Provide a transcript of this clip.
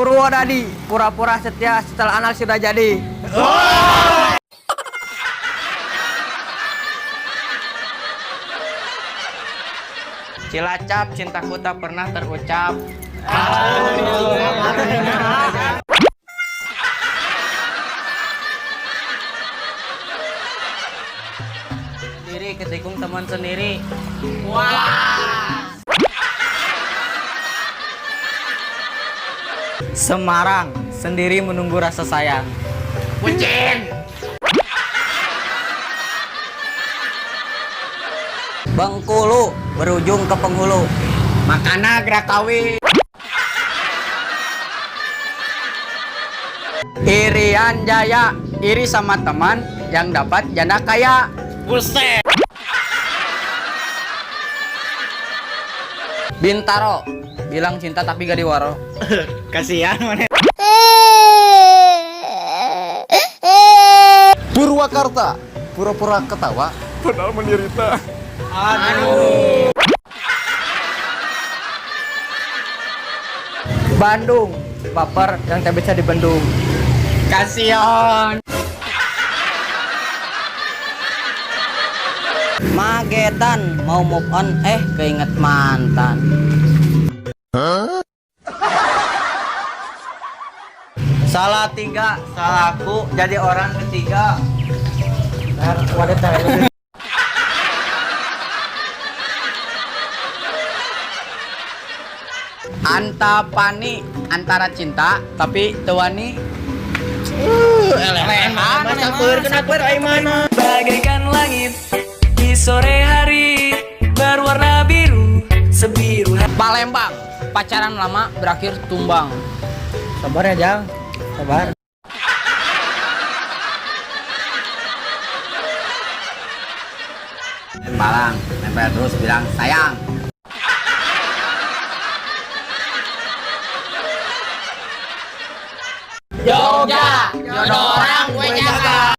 Purwodadi, pura-pura setia setelah anak sudah jadi. Cilacap, cintaku tak pernah terucap. Sendiri ketikung teman sendiri. Semarang, sendiri menunggu rasa sayang. Bengkulu, berujung ke penghulu. Makana Grakawi. Irian Jaya, iri sama teman yang dapat janda kaya. Buset. Bintaro, bilang cinta tapi gak diwaro. Kasihan mana. Purwakarta, pura-pura ketawa padahal menderita. Aduh. Bandung, baper yang tak bisa dibendung. Kasihan. Magetan, mau move on keinget mantan. Salah tiga, salahku jadi orang ketiga. Antapani, antara cinta tapi tewani. Bagaikan langit di sore hari berwarna biru sebiru. Palembang, pacaran lama berakhir tumbang. Sabar ya Jang, sabar. Malang, nempel terus bilang sayang. Jogja, jodoh orang gue jaga.